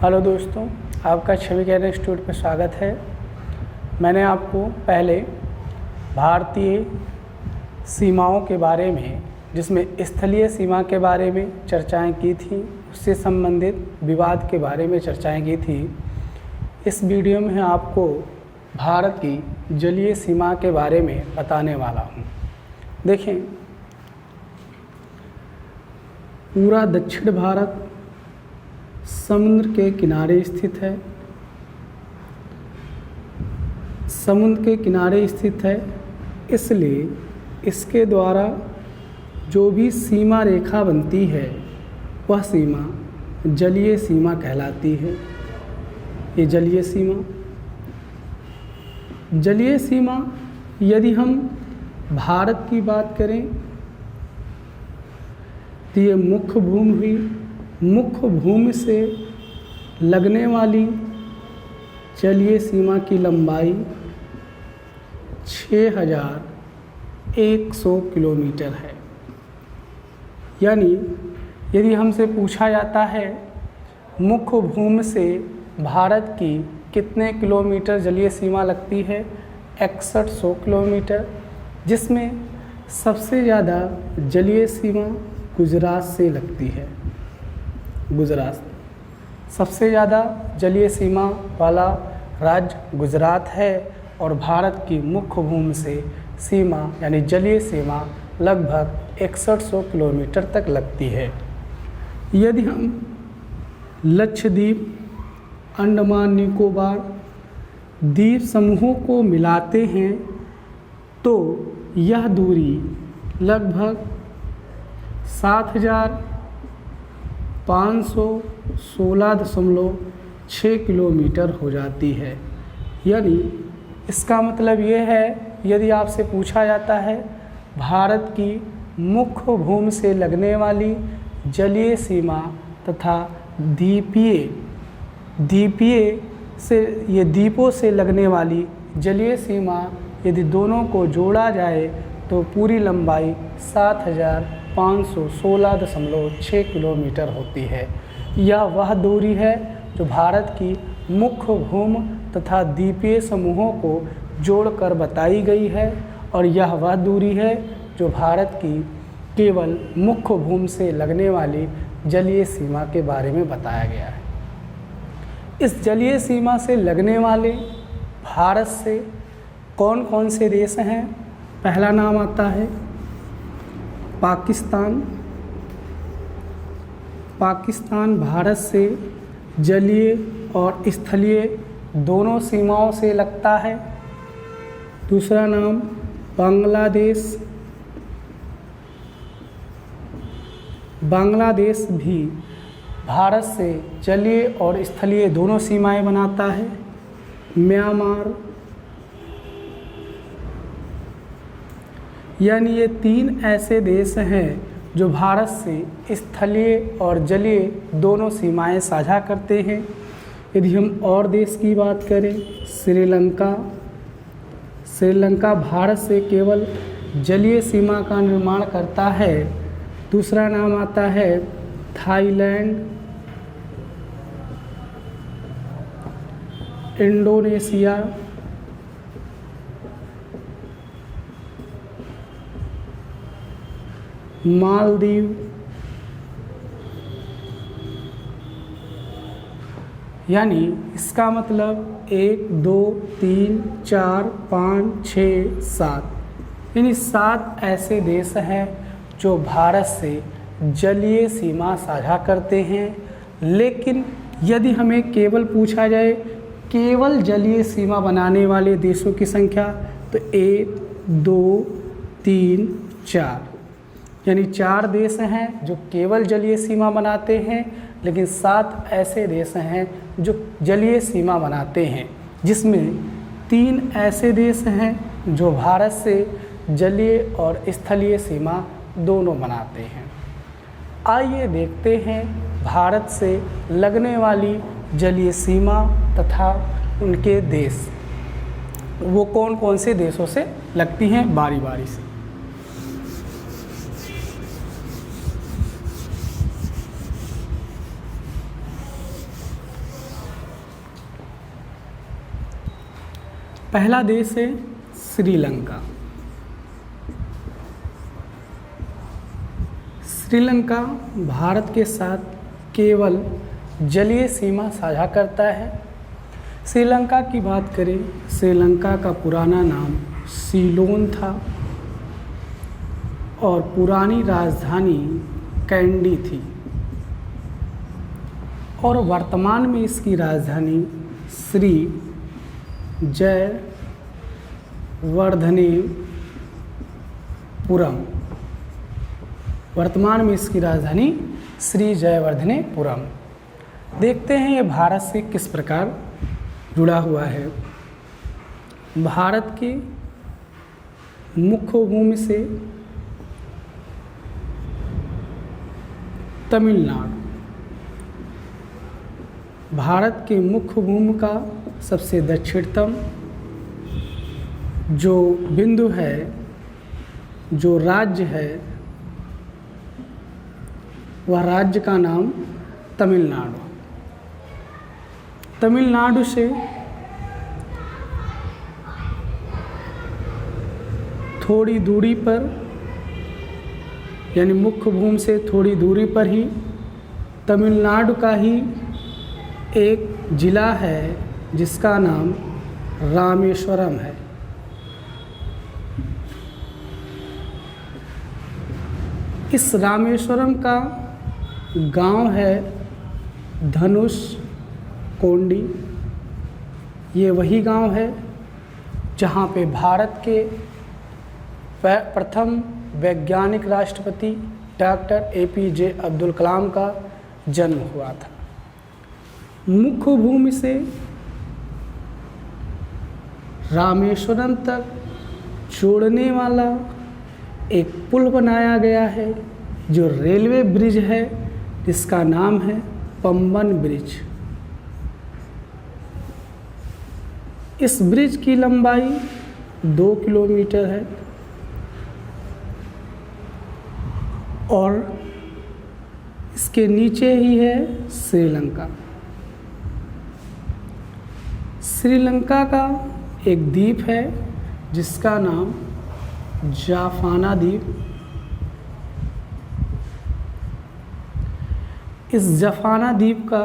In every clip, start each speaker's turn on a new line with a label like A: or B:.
A: Hello दोस्तों, आपका छवि ज्ञान इंस्टीट्यूट पर स्वागत है। मैंने आपको पहले भारतीय सीमाओं के बारे में, जिसमें स्थलीय सीमा के बारे में चर्चाएं की थी, उससे संबंधित विवाद के बारे में चर्चाएं की थी। इस वीडियो में आपको भारत की जलीय सीमा के बारे में बताने वाला हूं। देखें, पूरा दक्षिण भारत समुद्र के किनारे स्थित है। समुद्र के किनारे स्थित है, इसलिए इसके द्वारा जो भी सीमा रेखा बनती है वह सीमा जलीय सीमा कहलाती है। ये जलीय सीमा यदि हम भारत की बात करें तो ये मुख्य भूमि हुई। मुख्य भूमि से लगने वाली जलीय सीमा की लंबाई 6100 किलोमीटर है। यानी यदि हमसे पूछा जाता है मुख्य भूमि से भारत की कितने किलोमीटर जलीय सीमा लगती है, 6100 किलोमीटर, जिसमें सबसे ज़्यादा जलीय सीमा गुजरात से लगती है। गुजरात सबसे ज़्यादा जलीय सीमा वाला राज्य गुजरात है और भारत की मुख्य भूमि से सीमा यानी जलीय सीमा लगभग 6100 किलोमीटर तक लगती है। यदि हम लक्षद्वीप, अंडमान निकोबार द्वीप समूहों को मिलाते हैं तो यह दूरी लगभग 7516.6 किलोमीटर हो जाती है। यानी इसका मतलब ये है, यदि आपसे पूछा जाता है भारत की मुख्य भूमि से लगने वाली जलीय सीमा तथा द्वीपों से लगने वाली जलीय सीमा, यदि दोनों को जोड़ा जाए तो पूरी लंबाई 7516.6 किलोमीटर होती है। यह वह दूरी है जो भारत की मुख्य भूमि तथा द्वीपीय समूहों को जोड़कर बताई गई है, और यह वह दूरी है जो भारत की केवल मुख्य भूमि से लगने वाली जलीय सीमा के बारे में बताया गया है। इस जलीय सीमा से लगने वाले भारत से कौन कौन से देश हैं? पहला नाम आता है पाकिस्तान। पाकिस्तान भारत से जलीय और स्थलीय दोनों सीमाओं से लगता है। दूसरा नाम बांग्लादेश। बांग्लादेश भी भारत से जलीय और स्थलीय दोनों सीमाएं बनाता है। म्यांमार, यानी ये 3 ऐसे देश हैं जो भारत से स्थलीय और जलीय दोनों सीमाएं साझा करते हैं। यदि हम और देश की बात करें, श्रीलंका भारत से केवल जलीय सीमा का निर्माण करता है। दूसरा नाम आता है थाईलैंड, इंडोनेशिया, मालदीव, यानी इसका मतलब 1 2 3 4 5 6 7, यानी 7 ऐसे देश हैं जो भारत से जलीय सीमा साझा करते हैं। लेकिन यदि हमें केवल पूछा जाए केवल जलीय सीमा बनाने वाले देशों की संख्या, तो 1 2 3 4, यानी 4 देश हैं जो केवल जलीय सीमा बनाते हैं, लेकिन 7 ऐसे देश हैं जो जलीय सीमा बनाते हैं, जिसमें 3 ऐसे देश हैं जो भारत से जलीय और स्थलीय सीमा दोनों बनाते हैं। आइए देखते हैं भारत से लगने वाली जलीय सीमा तथा उनके देश, वो कौन कौन से देशों से लगती हैं बारी बारी से। पहला देश है श्रीलंका। श्रीलंका भारत के साथ केवल जलीय सीमा साझा करता है। श्रीलंका की बात करें, श्रीलंका का पुराना नाम सीलोन था और पुरानी राजधानी कैंडी थी और वर्तमान में इसकी राजधानी श्री जयवर्धनेपुरम, वर्तमान में इसकी राजधानी श्री जयवर्धनेपुरम। देखते हैं ये भारत से किस प्रकार जुड़ा हुआ है। भारत के मुख्य भूमि से तमिलनाडु, भारत के मुख्य भूमि का सबसे दक्षिणतम जो बिंदु है, जो राज्य है, वह राज्य का नाम तमिलनाडु। तमिलनाडु से थोड़ी दूरी पर, यानी मुख्य भूमि से थोड़ी दूरी पर ही तमिलनाडु का ही एक जिला है जिसका नाम रामेश्वरम है। इस रामेश्वरम का गांव है धनुष कोंडी। ये वही गांव है जहां पे भारत के प्रथम वैज्ञानिक राष्ट्रपति डॉक्टर APJ अब्दुल कलाम का जन्म हुआ था। मुख्य भूमि से रामेश्वरम तक जोड़ने वाला एक पुल बनाया गया है जो रेलवे ब्रिज है, जिसका नाम है पंबन ब्रिज। इस ब्रिज की लंबाई 2 किलोमीटर है और इसके नीचे ही है श्रीलंका। श्रीलंका का एक द्वीप है जिसका नाम जाफाना द्वीप। इस जाफाना द्वीप का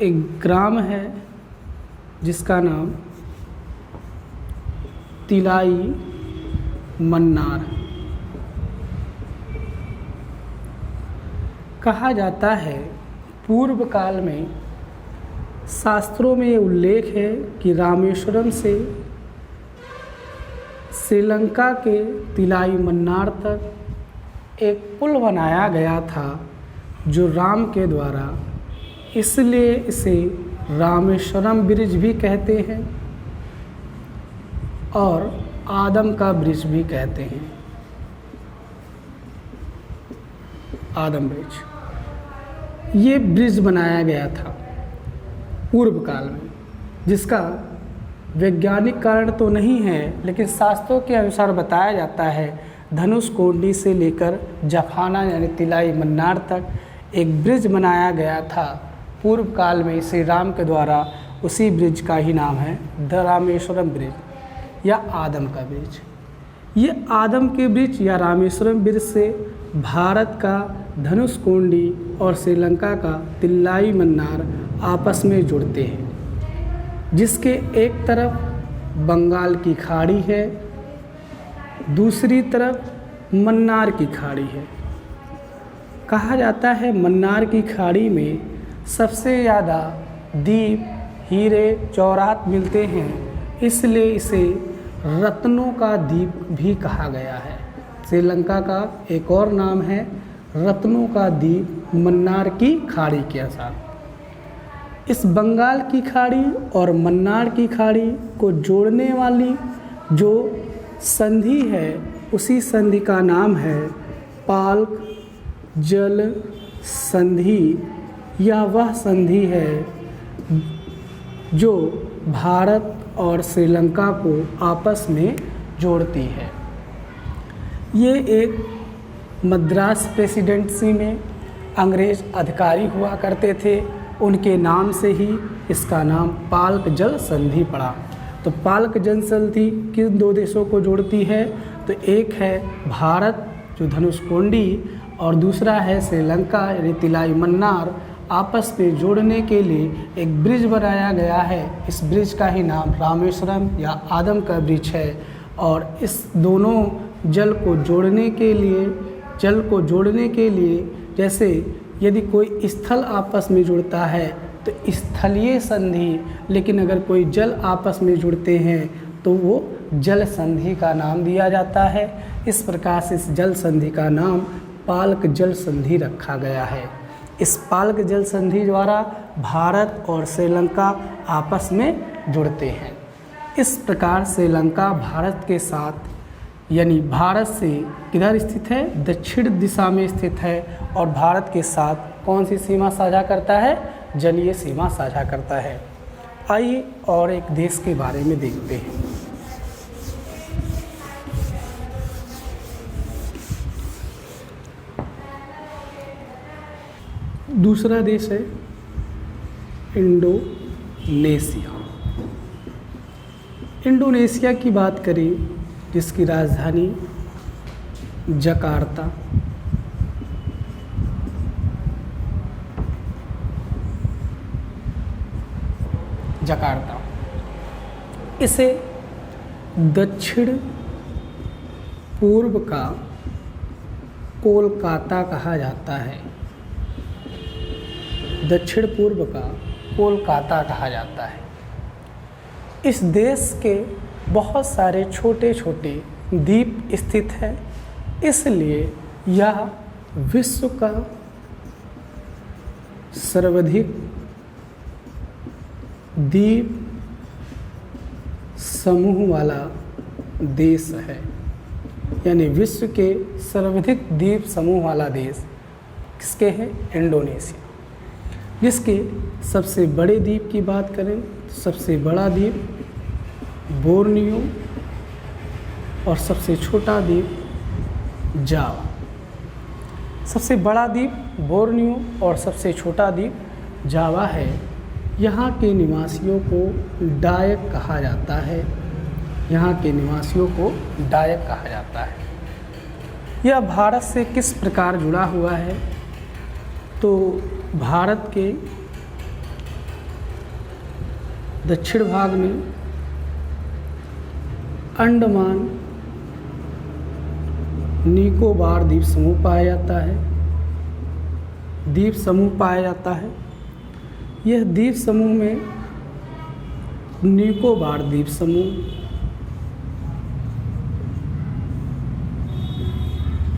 A: एक ग्राम है जिसका नाम तिलाई मन्नार। कहा जाता है पूर्व काल में शास्त्रों में उल्लेख है कि रामेश्वरम से श्रीलंका के तिलाई मन्नार तक एक पुल बनाया गया था जो राम के द्वारा, इसलिए इसे रामेश्वरम ब्रिज भी कहते हैं और आदम का ब्रिज भी कहते हैं। आदम ब्रिज, ये ब्रिज बनाया गया था पूर्व काल में, जिसका वैज्ञानिक कारण तो नहीं है, लेकिन शास्त्रों के अनुसार बताया जाता है धनुष कोंडी से लेकर जाफाना यानी तिलाई मन्नार तक एक ब्रिज बनाया गया था पूर्व काल में श्री राम के द्वारा। उसी ब्रिज का ही नाम है द रामेश्वरम ब्रिज या आदम का ब्रिज। ये आदम के ब्रिज या रामेश्वरम ब्रिज से भारत का धनुष कोंडी और श्रीलंका का तिलाई मन्नार आपस में जुड़ते हैं, जिसके एक तरफ बंगाल की खाड़ी है, दूसरी तरफ मन्नार की खाड़ी है। कहा जाता है मन्नार की खाड़ी में सबसे ज़्यादा दीप, हीरे, जवाहरात मिलते हैं, इसलिए इसे रत्नों का द्वीप भी कहा गया है। श्रीलंका का एक और नाम है रत्नों का द्वीप मन्नार की खाड़ी के साथ। इस बंगाल की खाड़ी और मन्नार की खाड़ी को जोड़ने वाली जो संधि है, उसी संधि का नाम है पाल्क जल संधि। यह वह संधि है जो भारत और श्रीलंका को आपस में जोड़ती है। ये एक मद्रास प्रेसिडेंसी में अंग्रेज़ अधिकारी हुआ करते थे उनके नाम से ही इसका नाम पाल्क जल संधि पड़ा। तो पाल्क जल संधि किन दो देशों को जोड़ती है? तो एक है भारत जो धनुषकोडी और दूसरा है श्रीलंका यानी तिलाई मन्नार। आपस में जोड़ने के लिए एक ब्रिज बनाया गया है। इस ब्रिज का ही नाम रामेश्वरम या आदम का ब्रिज है। और इस दोनों जल को जोड़ने के लिए जैसे यदि कोई स्थल आपस में जुड़ता है तो स्थलीय संधि, लेकिन अगर कोई जल आपस में जुड़ते हैं तो वो जल संधि का नाम दिया जाता है। इस प्रकार से इस जल संधि का नाम पाल्क जल संधि रखा गया है। इस पाल्क जल संधि द्वारा भारत और श्रीलंका आपस में जुड़ते हैं। इस प्रकार श्रीलंका भारत के साथ यानी भारत से किधर स्थित है? दक्षिण दिशा में स्थित है और भारत के साथ कौन सी सीमा साझा करता है? जलीय सीमा साझा करता है। आइए और एक देश के बारे में देखते हैं। दूसरा देश है इंडोनेशिया। इंडोनेशिया की बात करें जिसकी राजधानी जकार्ता, इसे दक्षिण पूर्व का कोलकाता कहा जाता है। दक्षिण पूर्व का कोलकाता कहा जाता है। इस देश के बहुत सारे छोटे छोटे द्वीप स्थित है, इसलिए यह विश्व का सर्वाधिक द्वीप समूह वाला देश है। यानी विश्व के सर्वाधिक द्वीप समूह वाला देश किसके है? इंडोनेशिया। जिसके सबसे बड़े द्वीप की बात करें तो सबसे बड़ा द्वीप बोर्नियो और सबसे छोटा द्वीप जावा। सबसे बड़ा द्वीप बोर्नियो और सबसे छोटा द्वीप जावा है। यहाँ के निवासियों को डायक कहा जाता है। यहाँ के निवासियों को डायक कहा जाता है। यह भारत से किस प्रकार जुड़ा हुआ है? तो भारत के दक्षिण भाग में अंडमान निकोबार द्वीप समूह पाया जाता है। यह द्वीप समूह में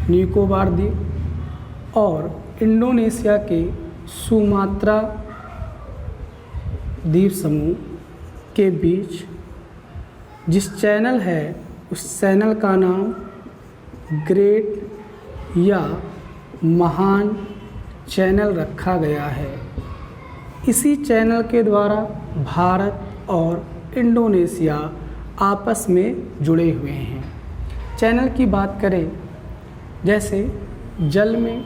A: निकोबार द्वीप और इंडोनेशिया के सुमात्रा द्वीप समूह के बीच जिस चैनल है उस चैनल का नाम ग्रेट या महान चैनल रखा गया है। इसी चैनल के द्वारा भारत और इंडोनेशिया आपस में जुड़े हुए हैं। चैनल की बात करें, जैसे जल में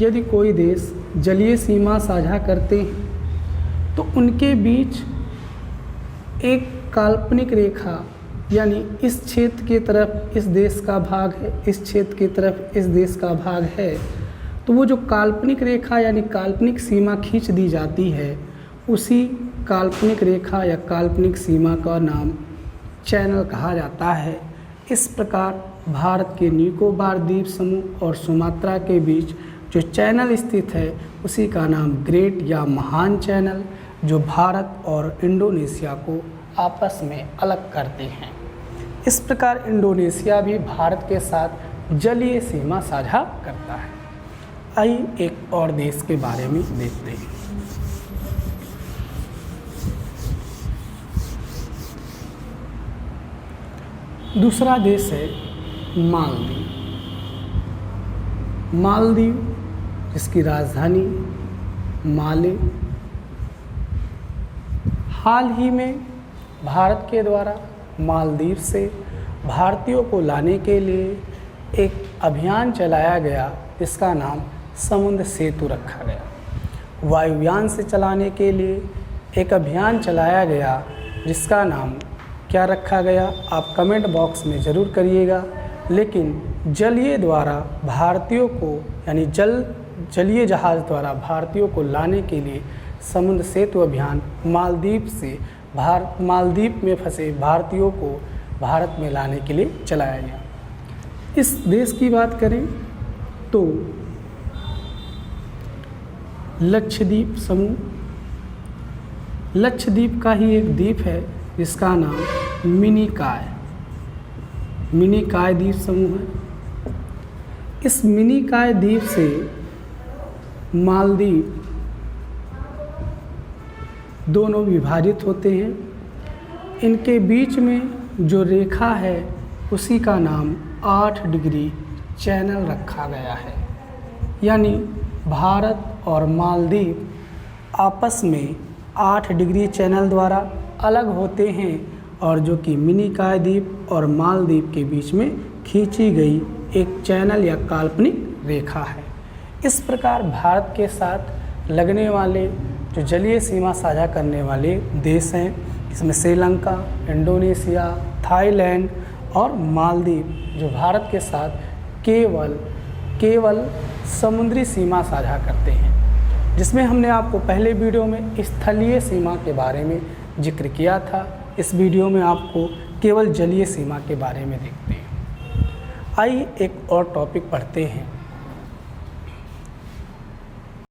A: यदि कोई देश जलीय सीमा साझा करते हैं तो उनके बीच एक काल्पनिक रेखा, यानी इस क्षेत्र की तरफ इस देश का भाग है, इस क्षेत्र की तरफ इस देश का भाग है, तो वो जो काल्पनिक रेखा यानी काल्पनिक सीमा खींच दी जाती है, उसी काल्पनिक रेखा या काल्पनिक सीमा का नाम चैनल कहा जाता है। इस प्रकार भारत के निकोबार द्वीप समूह और सुमात्रा के बीच जो चैनल स्थित है उसी का नाम ग्रेट या महान चैनल, जो भारत और इंडोनेशिया को आपस में अलग करते हैं। इस प्रकार इंडोनेशिया भी भारत के साथ जलीय सीमा साझा करता है। आइए एक और देश के बारे में देखते हैं। दूसरा देश है मालदीव। मालदीव जिसकी राजधानी माले। हाल ही में भारत के द्वारा मालदीव से भारतीयों को लाने के लिए एक अभियान चलाया गया जिसका नाम समुद्र सेतु रखा गया। वायुयान से चलाने के लिए एक अभियान चलाया गया जिसका नाम क्या रखा गया, आप कमेंट बॉक्स में ज़रूर करिएगा। लेकिन जलीय द्वारा भारतीयों को यानी जलीय जहाज़ द्वारा भारतीयों को लाने के लिए समुद्र सेतु अभियान मालदीव में फंसे भारतीयों को भारत में लाने के लिए चलाया गया। इस देश की बात करें तो लक्षद्वीप समूह, लक्षद्वीप का ही एक द्वीप है जिसका नाम मिनिकॉय द्वीप समूह है। इस मिनिकॉय द्वीप से मालदीव दोनों विभाजित होते हैं। इनके बीच में जो रेखा है उसी का नाम 8 डिग्री चैनल रखा गया है। यानी भारत और मालदीव आपस में 8 डिग्री चैनल द्वारा अलग होते हैं और जो कि मिनिकॉय द्वीप और मालदीव के बीच में खींची गई एक चैनल या काल्पनिक रेखा है। इस प्रकार भारत के साथ लगने वाले जो जलीय सीमा साझा करने वाले देश हैं, इसमें श्रीलंका, इंडोनेशिया, थाईलैंड और मालदीव जो भारत के साथ केवल समुद्री सीमा साझा करते हैं, जिसमें हमने आपको पहले वीडियो में स्थलीय सीमा के बारे में जिक्र किया था। इस वीडियो में आपको केवल जलीय सीमा के बारे में देखते हैं। आइए एक और टॉपिक पढ़ते हैं।